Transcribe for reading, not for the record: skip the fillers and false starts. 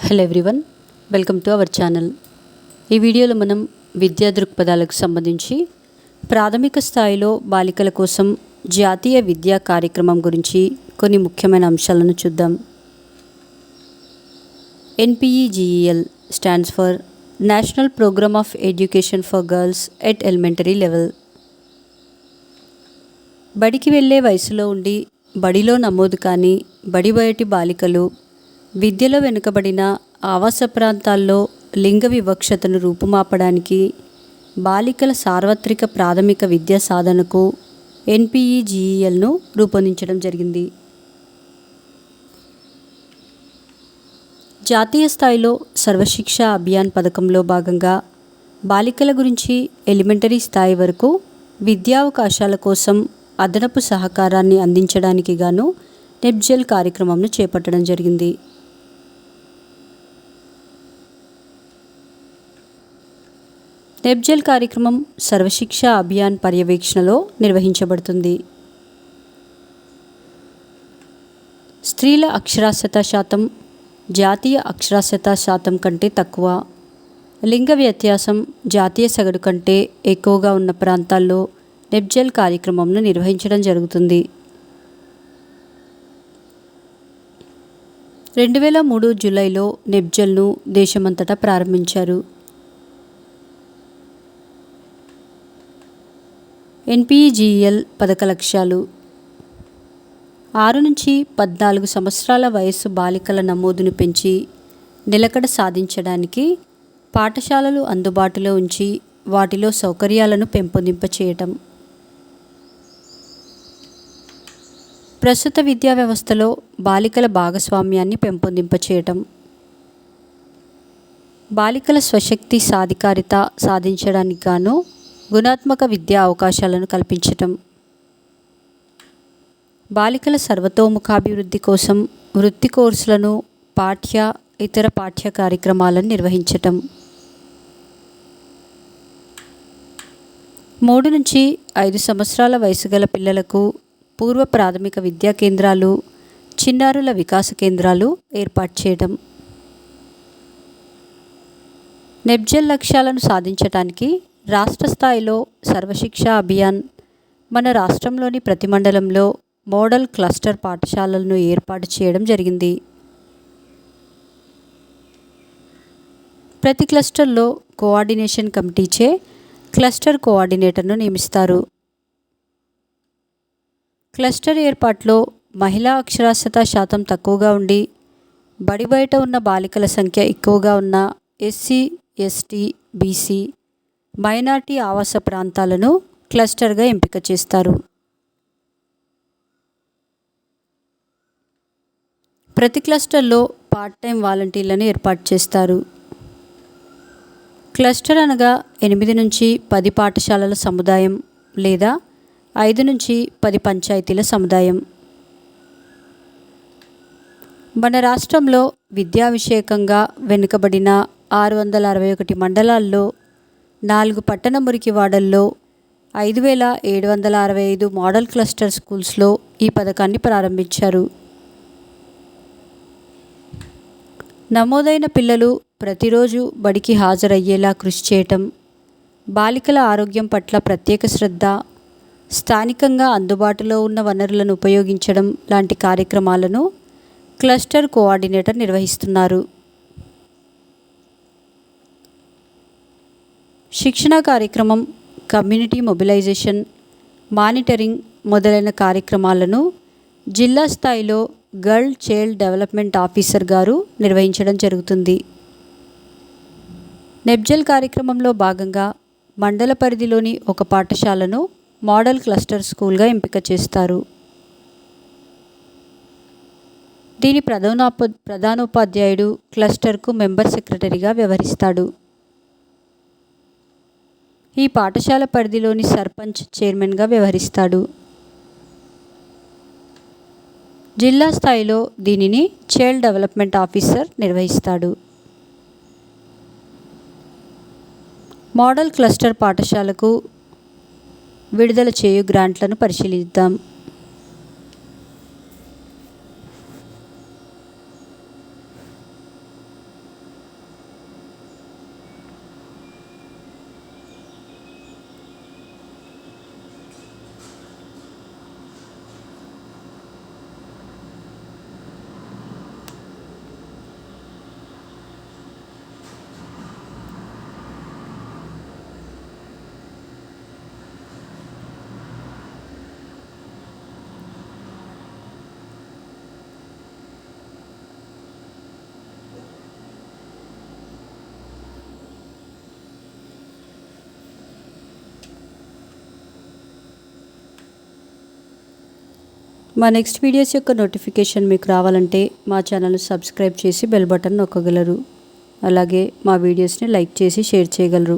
Hello everyone, welcome to our channel. ఈ వీడియోలో మనం విద్యా దృక్పథాలకు సంబంధించి ప్రాథమిక స్థాయిలో బాలికల కోసం జాతీయ విద్యా కార్యక్రమం గురించి కొన్ని ముఖ్యమైన అంశాలను చూద్దాం. NPEGEL stands for national programme of education for girls at elementary level. బడికి వెళ్ళే వయసులో ఉండి బడిలో నమోదు కాని బడి బయటి బాలికలు విద్యలో వెనుకబడిన ఆవాస ప్రాంతాల్లో లింగ వివక్షతను రూపుమాపడానికి బాలికల సార్వత్రిక ప్రాథమిక విద్యా సాధనకు NPEGELను రూపొందించడం జరిగింది. జాతీయ స్థాయిలో సర్వశిక్ష అభియాన్ పథకంలో భాగంగా బాలికల గురించి ఎలిమెంటరీ స్థాయి వరకు విద్యావకాశాల కోసం అదనపు సహకారాన్ని అందించడానికి గాను నెప్జెల్ కార్యక్రమంను చేపట్టడం జరిగింది. నెప్జెల్ కార్యక్రమం సర్వశిక్ష అభియాన్ పర్యవేక్షణలో నిర్వహించబడుతుంది. స్త్రీల అక్షరాస్యత శాతం జాతీయ అక్షరాస్యత శాతం కంటే తక్కువ, లింగ వ్యత్యాసం జాతీయ సగటు కంటే ఎక్కువగా ఉన్న ప్రాంతాల్లో నెప్జెల్ కార్యక్రమంను నిర్వహించడం జరుగుతుంది. 2003 జూలైలో నెప్జెల్ను దేశమంతటా ప్రారంభించారు. NPEGEL పథక లక్ష్యాలు: 6 నుంచి 14 సంవత్సరాల వయస్సు బాలికల నమోదును పెంచి నిలకడ సాధించడానికి పాఠశాలలు అందుబాటులో ఉంచి వాటిలో సౌకర్యాలను పెంపొందింపచేయటం. ప్రస్తుత విద్యా వ్యవస్థలో బాలికల భాగస్వామ్యాన్ని పెంపొందింపచేయటం. బాలికల స్వశక్తి సాధికారిత సాధించడానికి గాను గుణాత్మక విద్యా అవకాశాలను కల్పించటం. బాలికల సర్వతోముఖాభివృద్ధి కోసం వృత్తి కోర్సులను ఇతర పాఠ్య కార్యక్రమాలను నిర్వహించటం. 3 నుంచి 5 సంవత్సరాల వయసు గల పిల్లలకు పూర్వ ప్రాథమిక విద్యా కేంద్రాలు, చిన్నారుల వికాస కేంద్రాలు ఏర్పాటు చేయడం. నెప్జెల్ లక్ష్యాలను సాధించటానికి రాష్ట్ర స్థాయిలో సర్వశిక్ష అభియాన్ మన రాష్ట్రంలోని ప్రతి మండలంలో మోడల్ క్లస్టర్ పాఠశాలలను ఏర్పాటు చేయడం జరిగింది. ప్రతి క్లస్టర్లో కోఆర్డినేషన్ కమిటీచే క్లస్టర్ కోఆర్డినేటర్ను నియమిస్తారు. క్లస్టర్ ఏర్పాటులో మహిళా అక్షరాస్యత శాతం తక్కువగా ఉండి బడి బయట ఉన్న బాలికల సంఖ్య ఎక్కువగా ఉన్న SC, ST, BC, మైనార్టీ ఆవాస ప్రాంతాలను క్లస్టర్గా ఎంపిక చేస్తారు. ప్రతి క్లస్టర్లో పార్ట్ టైం వాలంటీర్లను ఏర్పాటు చేస్తారు. క్లస్టర్ అనగా 8 నుంచి 10 పాఠశాలల సముదాయం లేదా 5 నుంచి 10 పంచాయతీల సముదాయం. మన రాష్ట్రంలో విద్యా విషయకంగా వెనుకబడిన 661 మండలాల్లో 4 పట్టణ మురికివాడల్లో 5765 మోడల్ క్లస్టర్ స్కూల్స్లో ఈ పథకాన్ని ప్రారంభించారు. నమోదైన పిల్లలు ప్రతిరోజు బడికి హాజరయ్యేలా కృషి చేయటం, బాలికల ఆరోగ్యం పట్ల ప్రత్యేక శ్రద్ధ, స్థానికంగా అందుబాటులో ఉన్న వనరులను ఉపయోగించడం లాంటి కార్యక్రమాలను క్లస్టర్ కోఆర్డినేటర్ నిర్వహిస్తున్నారు. శిక్షణా కార్యక్రమం, కమ్యూనిటీ మొబిలైజేషన్, మానిటరింగ్ మొదలైన కార్యక్రమాలను జిల్లా స్థాయిలో గర్ల్ చైల్డ్ డెవలప్మెంట్ ఆఫీసర్ గారు నిర్వహించడం జరుగుతుంది. నెప్జెల్ కార్యక్రమంలో భాగంగా మండల పరిధిలోని ఒక పాఠశాలను మోడల్ క్లస్టర్ స్కూల్గా ఎంపిక చేస్తారు. దీని ప్రధానోపాధ్యాయుడు క్లస్టర్కు మెంబర్ సెక్రటరీగా వ్యవహరిస్తాడు. ఈ పాఠశాల పరిధిలోని సర్పంచ్ చైర్మన్గా వ్యవహరిస్తాడు. జిల్లా స్థాయిలో దీనిని చైల్డ్ డెవలప్మెంట్ ఆఫీసర్ నిర్వహిస్తాడు. మోడల్ క్లస్టర్ పాఠశాలకు విడుదల చేయు గ్రాంట్లను పరిశీలిద్దాం. మా నెక్స్ట్ వీడియోస్ యొక్క నోటిఫికేషన్ మీకు రావాలంటే మా ఛానల్ని సబ్స్క్రైబ్ చేసి బెల్ బటన్ నొక్కగలరు. అలాగే మా వీడియోస్ని లైక్ చేసి షేర్ చేయగలరు.